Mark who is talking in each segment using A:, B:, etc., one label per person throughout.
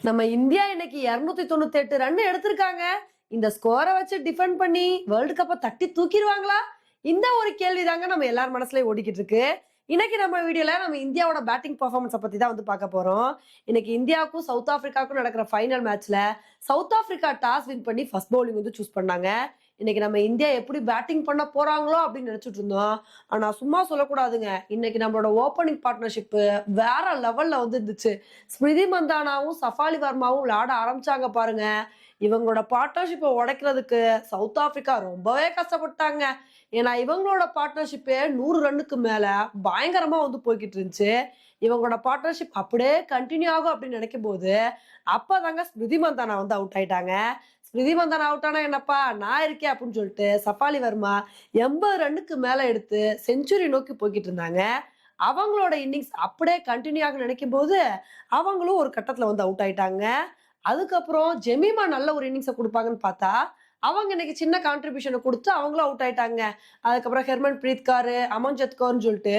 A: நம்ம இந்தியா இன்னைக்கு 298 ரன் எடுத்திருக்காங்க. இந்த ஸ்கோரை வச்சு டிஃபெண்ட் பண்ணி வேர்ல்டு கப்பை தட்டி தூக்கிடுவாங்களா? இந்த ஒரு கேள்விதாங்க நம்ம எல்லார் மனசுலயும் ஓடிக்கிட்டு இருக்கு. இன்னைக்கு நம்ம வீடியோல நம்ம இந்தியாவோட பேட்டிங் பெர்ஃபார்மன்ஸை பத்தி தான் வந்து பார்க்க போறோம். இன்னைக்கு இந்தியாவுக்கும் சவுத் ஆப்பிரிக்காவுக்கும் நடக்கிற ஃபைனல் மேட்ச்ல சவுத் ஆப்பிரிக்கா டாஸ் வின் பண்ணி ஃபர்ஸ்ட் பவுலிங் வந்து சூஸ் பண்ணாங்க. இன்னைக்கு நம்ம இந்தியா எப்படி பேட்டிங் பண்ண போறாங்களோ அப்படின்னு நினைச்சிட்டு இருந்தோம். ஆனா சும்மா சொல்லக்கூடாதுங்க. இன்னைக்கு நம்மளோட ஓப்பனிங் பார்ட்னர்ஷிப் வேற லெவல்ல வந்து இருந்துச்சு. ஸ்மிருதி மந்தானாவும் சஃபாலி வர்மாவும் விளையாட ஆரம்பிச்சாங்க பாருங்க. இவங்களோட பார்ட்னர்ஷிப்பை உடைக்கிறதுக்கு சவுத் ஆப்பிரிக்கா ரொம்பவே கஷ்டப்பட்டாங்க. ஏன்னா இவங்களோட பார்ட்னர்ஷிப்பே 100 ரன்னுக்கு மேல பயங்கரமா வந்து போய்கிட்டு இருந்துச்சு. இவங்களோட பார்ட்னர்ஷிப் அப்படியே கண்டினியூ ஆகும் அப்படின்னு நினைக்கும் போது அப்பதாங்க ஸ்மிருதி மந்தானா வந்து அவுட் ஆயிட்டாங்க. ஸ்மிருதி மந்தானா அவுட் ஆனா என்னப்பா நான் இருக்கேன் அப்படின்னு சொல்லிட்டு சஃபாலி வர்மா 80 ரன்னுக்கு மேல எடுத்து செஞ்சுரி நோக்கி போய்கிட்டு இருந்தாங்க. அவங்களோட இன்னிங்ஸ் அப்படியே கண்டினியூ ஆக நினைக்கும் போது அவங்களும் ஒரு கட்டத்துல வந்து அவுட் ஆயிட்டாங்க. அதுக்கப்புறம் ஜெமீமா நல்ல ஒரு இன்னிங்ஸை கொடுப்பாங்கன்னு பார்த்தா அவங்க இன்னைக்கு சின்ன கான்ட்ரிபியூஷனை கொடுத்து அவங்களும் அவுட் ஆயிட்டாங்க. அதுக்கப்புறம் ஹெர்மன் பிரீத் காரு, அமன்ஜத் கௌர்னு சொல்லிட்டு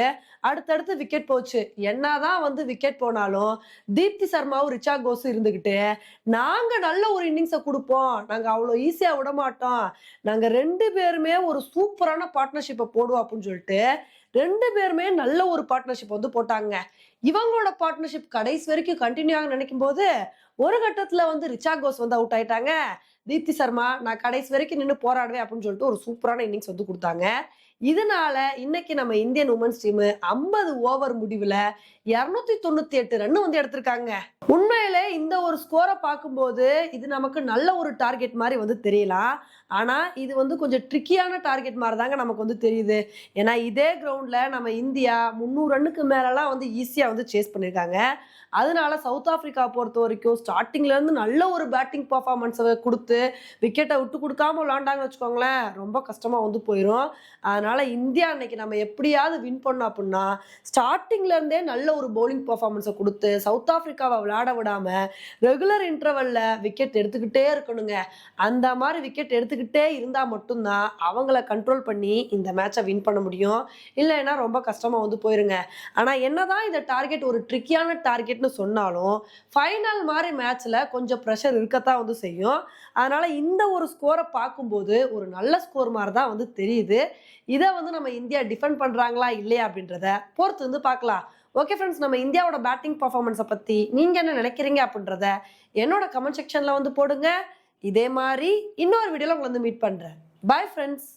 A: அடுத்தடுத்து விக்கெட் போச்சு. என்னதான் வந்து விக்கெட் போனாலும் தீப்தி சர்மாவும் ரிச்சா கோஸும் இருந்துகிட்டு நாங்க நல்ல ஒரு இன்னிங்ஸை கொடுப்போம், நாங்க அவ்வளவு ஈஸியா விட மாட்டோம், நாங்க 2 பேருமே ஒரு சூப்பரான பார்ட்னர்ஷிப்பை போடுவோம் அப்படின்னு சொல்லிட்டு 2 பேருமே நல்ல ஒரு பார்ட்னர்ஷிப் வந்து போட்டாங்க. இவங்களோட பார்ட்னர்ஷிப் கடைசி வரைக்கும் கண்டினியூ ஆக நினைக்கும் போது ஒரு கட்டத்துல வந்து ரிச்சா கோஸ் வந்து அவுட் ஆயிட்டாங்க. தீப்தி சர்மா நான் கடைசி வரைக்கும் நின்று போராடுவேன் அப்படின்னு சொல்லிட்டு ஒரு சூப்பரான இன்னிங்ஸ் வந்து கொடுத்தாங்க. இதனால இன்னைக்கு நம்ம இந்தியன் உமன்ஸ் டீம் 50 ஓவர் முடிவுல 298 ரன் வந்து எடுத்திருக்காங்க. உண்மையிலே இந்த ஒரு ஸ்கோரை பார்க்கும்போது இது நமக்கு நல்ல ஒரு டார்கெட் மாதிரி வந்து தெரியலாம். ஆனா இது வந்து கொஞ்சம் ட்ரிக்கியான டார்கெட் மாதிரி தாங்க நமக்கு வந்து தெரியுது. ஏன்னா இதே கிரவுண்ட்ல நம்ம இந்தியா 300 ரன்னுக்கு மேலலாம் வந்து ஈஸியா வந்து சேஸ் பண்ணியிருக்காங்க. அதனால சவுத் ஆப்பிரிக்கா பொறுத்த வரைக்கும் ஸ்டார்டிங்ல இருந்து நல்ல ஒரு பேட்டிங் பர்ஃபார்மன்ஸை கொடுத்து விக்கெட்டை விட்டு கொடுக்காம விளாண்டாங்கன்னு வச்சுக்கோங்களேன், ரொம்ப கஷ்டமா வந்து போயிடும். அதனால இந்தியா இன்னைக்கு நம்ம எப்படியாவது வின் பண்ணோம் அப்படின்னா ஸ்டார்டிங்ல இருந்தே நல்ல ஒரு பவுலிங் பர்ஃபார்மன்ஸை கொடுத்து சவுத் ஆப்பிரிக்காவை விளையாட விடாம ரெகுலர் இன்டர்வல்ல விக்கெட் எடுத்துக்கிட்டே இருக்கணுங்க. அந்த மாதிரி விக்கெட் எடுத்துக்கிட்டே இருந்தா மட்டும்தான் அவங்கள கண்ட்ரோல் பண்ணி இந்த மேட்சை வின் பண்ண முடியும். இல்லைன்னா ரொம்ப கஷ்டமா வந்து போயிருங்க. ஆனா என்னதான் இந்த டார்கெட் ஒரு ட்ரிக்கியான டார்கெட்னு சொன்னாலும் ஃபைனல் மாதிரி மேட்ச்ல கொஞ்சம் ப்ரெஷர் இருக்கத்தான் வந்து செய்யும். அதனால இந்த ஒரு ஸ்கோரை பார்க்கும்போது ஒரு நல்ல ஸ்கோர் மாதிரி தான் வந்து தெரியுது. இதை வந்து நம்ம இந்தியா டிஃபெண்ட் பண்றாங்களா இல்லையா அப்படின்றத பொறுத்து வந்து பார்க்கலாம். ஓகே ஃப்ரெண்ட்ஸ், நம்ம இந்தியாவோட பேட்டிங் பர்ஃபார்மன்ஸை பத்தி நீங்க என்ன நினைக்கிறீங்க அப்படின்றத என்னோட கமெண்ட் செக்ஷன்ல வந்து போடுங்க. இதே மாதிரி இன்னொரு வீடியோல உங்களை வந்து மீட் பண்றேன். Bye friends.